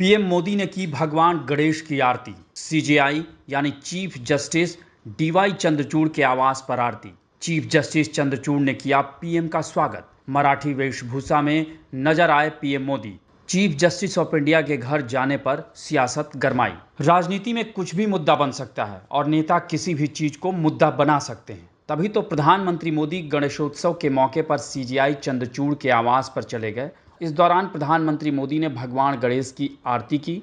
PM Modi ने की भगवान गणेश की आरती। सीजेआई यानी चीफ जस्टिस डीवाई चंद्रचूड़ के आवास पर आरती। चीफ जस्टिस चंद्रचूड़ ने किया पीएम का स्वागत। मराठी वेशभूषा में नजर आए PM Modi. Chief justice of India के घर जाने पर सियासत गरमाई। राजनीति में कुछ भी मुद्दा बन सकता है और नेता किसी भी चीज को मुद्दा बना सकते हैं। तभी तो प्रधानमंत्री मोदी गणेशोत्सव के मौके पर सीजेआई चंद्रचूड़ के आवास पर चले गए। इस दौरान प्रधानमंत्री मोदी ने भगवान गणेश की आरती की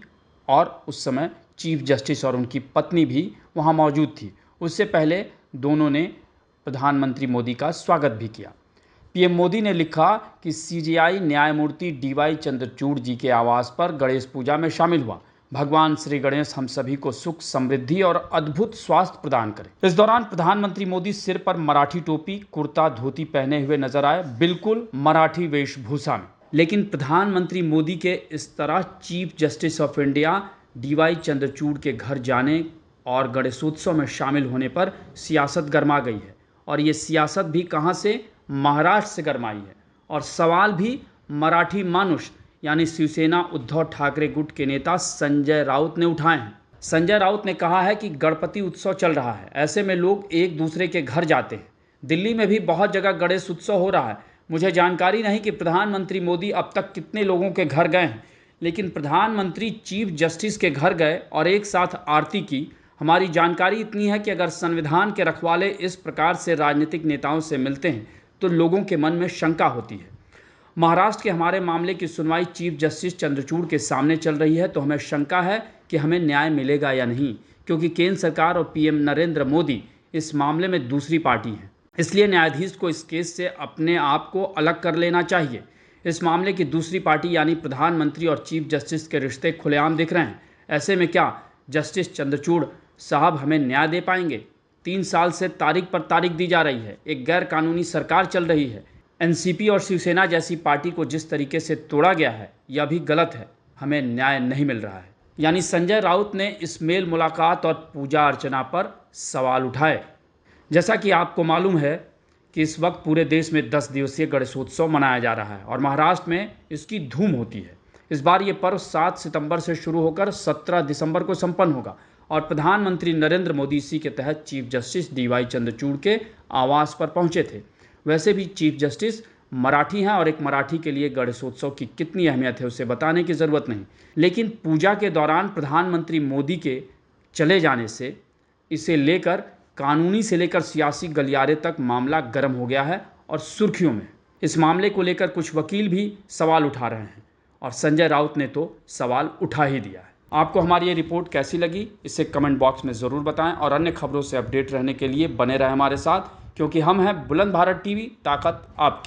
और उस समय चीफ जस्टिस और उनकी पत्नी भी वहां मौजूद थी। उससे पहले दोनों ने प्रधानमंत्री मोदी का स्वागत भी किया। पीएम मोदी ने लिखा कि सीजेआई न्यायमूर्ति डीवाई चंद्रचूड़ जी के आवास पर गणेश पूजा में शामिल हुआ। भगवान श्री गणेश हम सभी को सुख, समृद्धि और अद्भुत स्वास्थ्य प्रदान करें। इस दौरान प्रधानमंत्री मोदी सिर पर मराठी टोपी, कुर्ता, धोती पहने हुए नजर आए, बिल्कुल मराठी वेशभूषा में। लेकिन प्रधानमंत्री मोदी के इस तरह chief justice of India D Y Chandrachud के घर जाने और गणेशोत्सव में शामिल होने पर सियासत गरमा गई है। और ये सियासत भी कहां से? महाराष्ट्र से गरमाई है। और सवाल भी मराठी मानुष यानी शिवसेना उद्धव ठाकरे गुट के नेता संजय राउत ने उठाए हैं। संजय राउत ने कहा है कि गणपति उत्सव चल रहा है, ऐसे में लोग एक दूसरे के घर जाते हैं। दिल्ली में भी बहुत जगह गणेश उत्सव हो रहा है। मुझे जानकारी नहीं कि प्रधानमंत्री मोदी अब तक कितने लोगों के घर गए हैं, लेकिन प्रधानमंत्री चीफ जस्टिस के घर गए और एक साथ आरती की। हमारी जानकारी इतनी है कि अगर संविधान के रखवाले इस प्रकार से राजनीतिक नेताओं से मिलते हैं तो लोगों के मन में शंका होती है। महाराष्ट्र के हमारे मामले की सुनवाई चीफ जस्टिस चंद्रचूड़ के सामने चल रही है, तो हमें शंका है कि हमें न्याय मिलेगा या नहीं, क्योंकि केंद्र सरकार और पीएम नरेंद्र मोदी इस मामले में दूसरी पार्टी है। इसलिए न्यायाधीश को इस केस से अपने आप को अलग कर लेना चाहिए। इस मामले की दूसरी पार्टी यानी प्रधानमंत्री और चीफ जस्टिस के रिश्ते खुलेआम दिख रहे हैं। ऐसे में क्या जस्टिस चंद्रचूड़ साहब हमें न्याय दे पाएंगे? 3 साल से तारीख पर तारीख दी जा रही है। एक गैर कानूनी सरकार चल रही है। एनसीपी और शिवसेना जैसी पार्टी को जिस तरीके से तोड़ा गया है, यह भी गलत है। हमें न्याय नहीं मिल रहा है। यानी संजय राउत ने इस मेल मुलाकात और पूजा अर्चना पर सवाल उठाए। जैसा कि आपको मालूम है कि इस वक्त पूरे देश में 10 दिवसीय गणेशोत्सव मनाया जा रहा है और महाराष्ट्र में इसकी धूम होती है। इस बार ये पर्व 7 सितंबर से शुरू होकर 17 दिसंबर को संपन्न होगा और प्रधानमंत्री नरेंद्र मोदी इसी के तहत चीफ जस्टिस डीवाई चंद्रचूड़ के आवास पर पहुंचे थे। वैसे भी चीफ जस्टिस मराठी हैं और एक मराठी के लिए गणेशोत्सव की कितनी अहमियत है उसे बताने की ज़रूरत नहीं। लेकिन पूजा के दौरान प्रधानमंत्री मोदी के चले जाने से इसे लेकर कानूनी से लेकर सियासी गलियारे तक मामला गर्म हो गया है और सुर्खियों में। इस मामले को लेकर कुछ वकील भी सवाल उठा रहे हैं और संजय राउत ने तो सवाल उठा ही दिया है। आपको हमारी ये रिपोर्ट कैसी लगी इसे कमेंट बॉक्स में ज़रूर बताएं और अन्य खबरों से अपडेट रहने के लिए बने रहें हमारे साथ, क्योंकि हम हैं बुलंद भारत टीवी, ताकत आपकी।